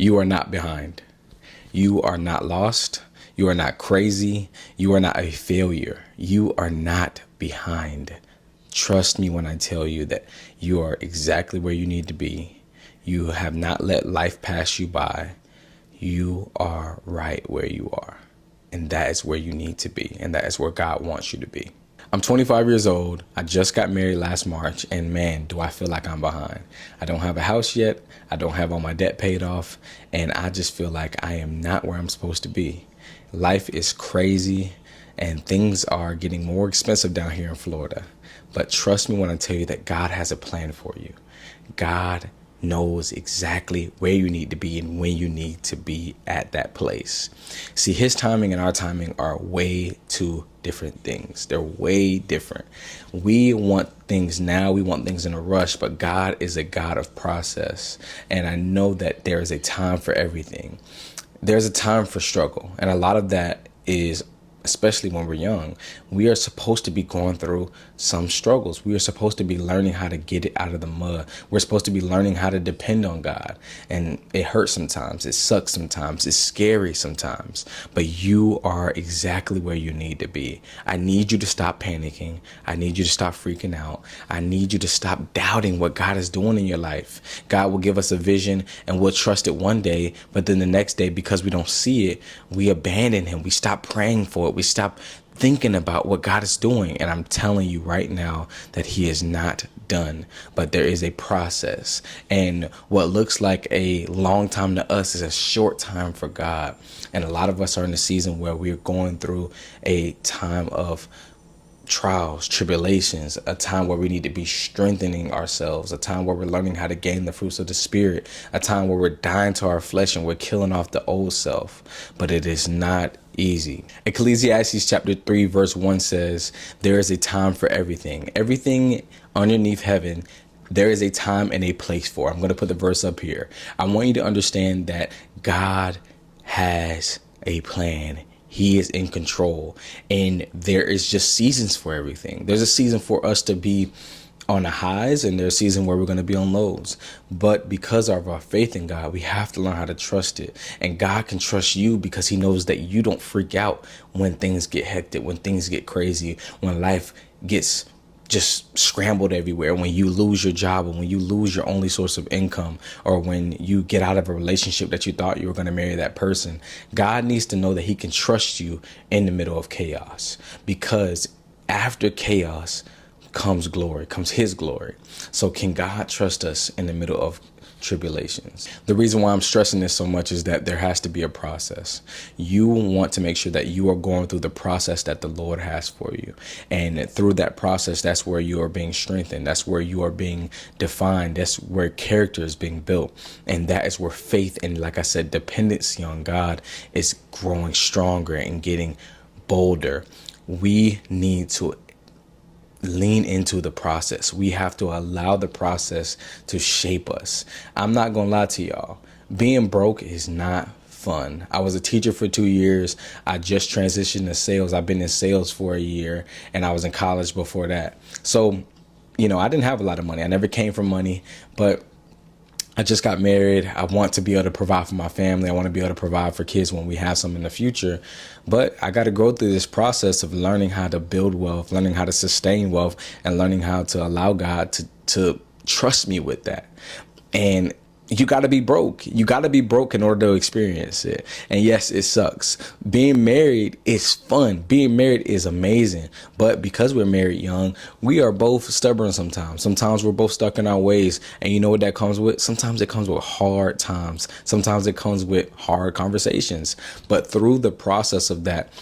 You are not behind. You are not lost. You are not crazy. You are not a failure. You are not behind. Trust me when I tell you that you are exactly where you need to be. You have not let life pass you by. You are right where you are. And that is where you need to be. And that is where God wants you to be. I'm 25 years old. I just got married last March, and man, do I feel like I'm behind. I don't have a house yet. I don't have all my debt paid off, and I just feel like I am not where I'm supposed to be. Life is crazy, and things are getting more expensive down here in Florida. But trust me when I tell you that God has a plan for you. God knows exactly where you need to be and when you need to be at that place. See, his timing and our timing are way two different things. They're way different. We want things now. We want things in a rush, but God is a God of process. And I know that there is a time for everything. There's a time for struggle. And a lot of that is, especially when we're young, we are supposed to be going through some struggles. We are supposed to be learning how to get it out of the mud. We're supposed to be learning how to depend on God. And it hurts sometimes. It sucks sometimes. It's scary sometimes. But you are exactly where you need to be. I need you to stop panicking. I need you to stop freaking out. I need you to stop doubting what God is doing in your life. God will give us a vision and we'll trust it one day. But then the next day, because we don't see it, we abandon him. We stop praying for it. We stop thinking about what God is doing. And I'm telling you right now that he is not done, but there is a process. And what looks like a long time to us is a short time for God. And a lot of us are in a season where we're going through a time of trials, tribulations, a time where we need to be strengthening ourselves, a time where we're learning how to gain the fruits of the Spirit, a time where we're dying to our flesh and we're killing off the old self. But it is not easy. Ecclesiastes chapter 3 verse 1 says, there is a time for everything. Everything underneath heaven, there is a time and a place for. I'm going to put the verse up here. I want you to understand that God has a plan. He is in control, and there is just seasons for everything. There's a season for us to be on the highs, and there's a season where we're going to be on lows. But because of our faith in God, we have to learn how to trust it. And God can trust you because he knows that you don't freak out when things get hectic, when things get crazy, when life gets just scrambled everywhere, when you lose your job, or when you lose your only source of income, or when you get out of a relationship that you thought you were going to marry that person. God needs to know that he can trust you in the middle of chaos, because after chaos comes glory, comes his glory. So can God trust us in the middle of tribulations? The reason why I'm stressing this so much is that there has to be a process. You want to make sure that you are going through the process that the Lord has for you. And through that process, that's where you are being strengthened. That's where you are being defined. That's where character is being built. And that is where faith and, like I said, dependency on God is growing stronger and getting bolder. We need to lean into the process. We have to allow the process to shape us. I'm not gonna lie to y'all. Being broke is not fun. I was a teacher for 2 years. I just transitioned to sales. I've been in sales for a year, and I was in college before that. So, I didn't have a lot of money. I never came from money, but I just got married. I want to be able to provide for my family. I want to be able to provide for kids when we have some in the future. But I got to go through this process of learning how to build wealth, learning how to sustain wealth, and learning how to allow God to trust me with that. And you got to be broke. You got to be broke in order to experience it. And yes, it sucks. Being married is fun. Being married is amazing. But because we're married young, we are both stubborn sometimes. Sometimes we're both stuck in our ways. And you know what that comes with? Sometimes it comes with hard times. Sometimes it comes with hard conversations. But through the process of that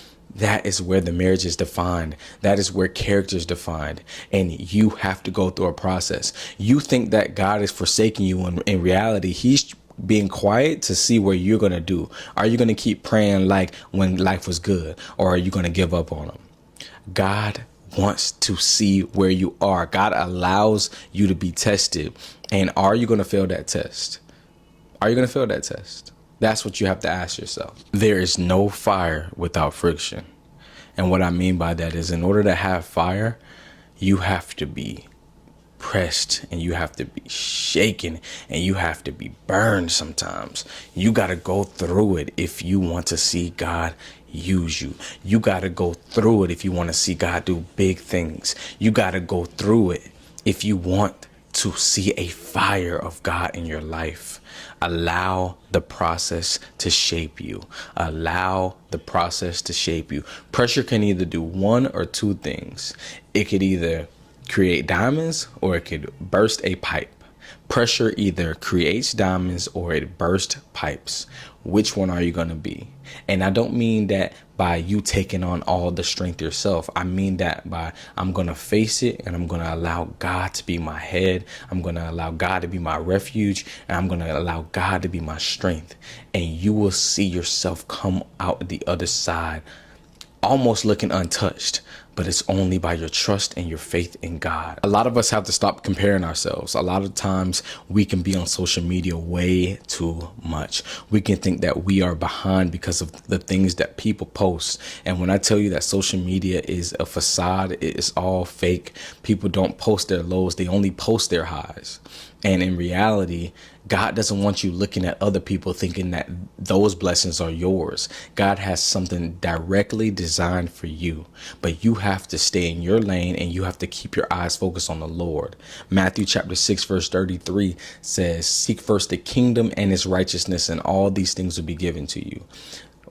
is where the marriage is defined. That is where character is defined. And you have to go through a process. You think that God is forsaking you. And in reality, he's being quiet to see what you're going to do. Are you going to keep praying like when life was good? Or are you going to give up on him? God wants to see where you are. God allows you to be tested. And are you going to fail that test? Are you going to fail that test? That's what you have to ask yourself. There is no fire without friction. And what I mean by that is, in order to have fire, you have to be pressed and you have to be shaken and you have to be burned sometimes. You got to go through it if you want to see God use you. You got to go through it if you want to see God do big things. You got to go through it if you want to see a fire of God in your life. Allow the process to shape you. Allow the process to shape you. Pressure can either do one or two things. It could either create diamonds or it could burst a pipe. Pressure either creates diamonds or it bursts pipes. Which one are you going to be? And I don't mean that by you taking on all the strength yourself. I mean that by I'm going to face it and I'm going to allow God to be my head. I'm going to allow God to be my refuge, and I'm going to allow God to be my strength. And you will see yourself come out the other side almost looking untouched, but it's only by your trust and your faith in God. A lot of us have to stop comparing ourselves. A lot of times we can be on social media way too much. We can think that we are behind because of the things that people post. And when I tell you that social media is a facade, it's all fake. People don't post their lows, they only post their highs. And in reality, God doesn't want you looking at other people thinking that those blessings are yours. God has something directly designed for you, but you have to stay in your lane and you have to keep your eyes focused on the Lord. Matthew chapter 6, verse 33 says, "Seek first the kingdom and his righteousness, and all these things will be given to you."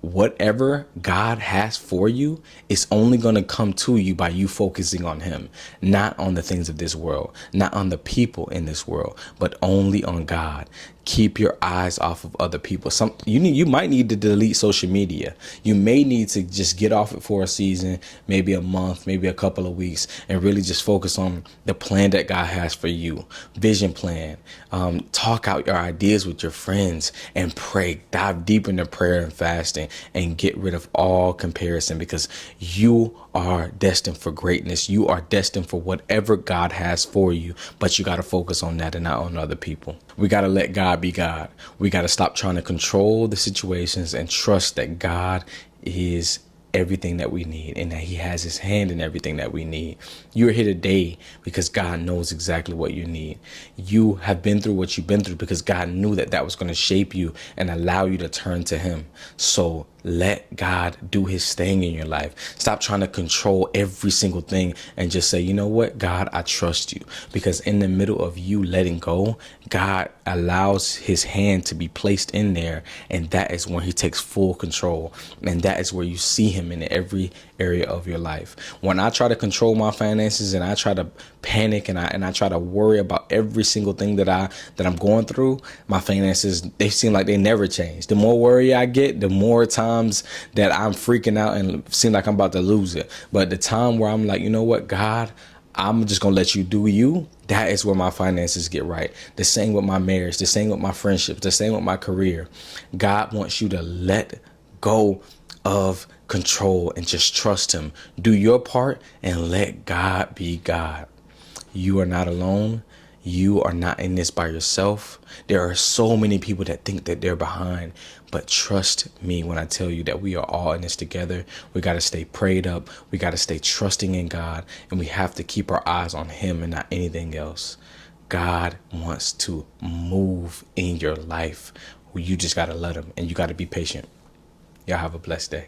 Whatever God has for you is only going to come to you by you focusing on him, not on the things of this world, not on the people in this world, but only on God. Keep your eyes off of other people. You might need to delete social media. You may need to just get off it for a season, maybe a month, maybe a couple of weeks, and really just focus on the plan that God has for you. Vision plan. Talk out your ideas with your friends and pray. Dive deep into prayer and fasting and get rid of all comparison, because you are destined for greatness. You are destined for whatever God has for you, but you got to focus on that and not on other people. We got to let God be God. We got to stop trying to control the situations and trust that God is everything that we need and that he has his hand in everything that we need. You're here today because God knows exactly what you need. You have been through what you've been through because God knew that that was going to shape you and allow you to turn to him. So let God do his thing in your life. Stop trying to control every single thing and just say, you know what, God, I trust you. Because in the middle of you letting go, God allows his hand to be placed in there. And that is when he takes full control. And that is where you see him in every area of your life. When I try to control my finances and I try to panic and I try to worry about every single thing that I'm going through, my finances, they seem like they never change. The more worry I get, the more times that I'm freaking out and seem like I'm about to lose it. But the time where I'm like, you know what, God, I'm just going to let you do you. That is where my finances get right. The same with my marriage, the same with my friendships, the same with my career. God wants you to let go of control and just trust him. Do your part and let God be God. You are not alone. You are not in this by yourself. There are so many people that think that they're behind, but trust me when I tell you that we are all in this together. We got to stay prayed up. We got to stay trusting in God, and we have to keep our eyes on him and not anything else. God wants to move in your life. You just got to let him, and you got to be patient. Y'all have a blessed day.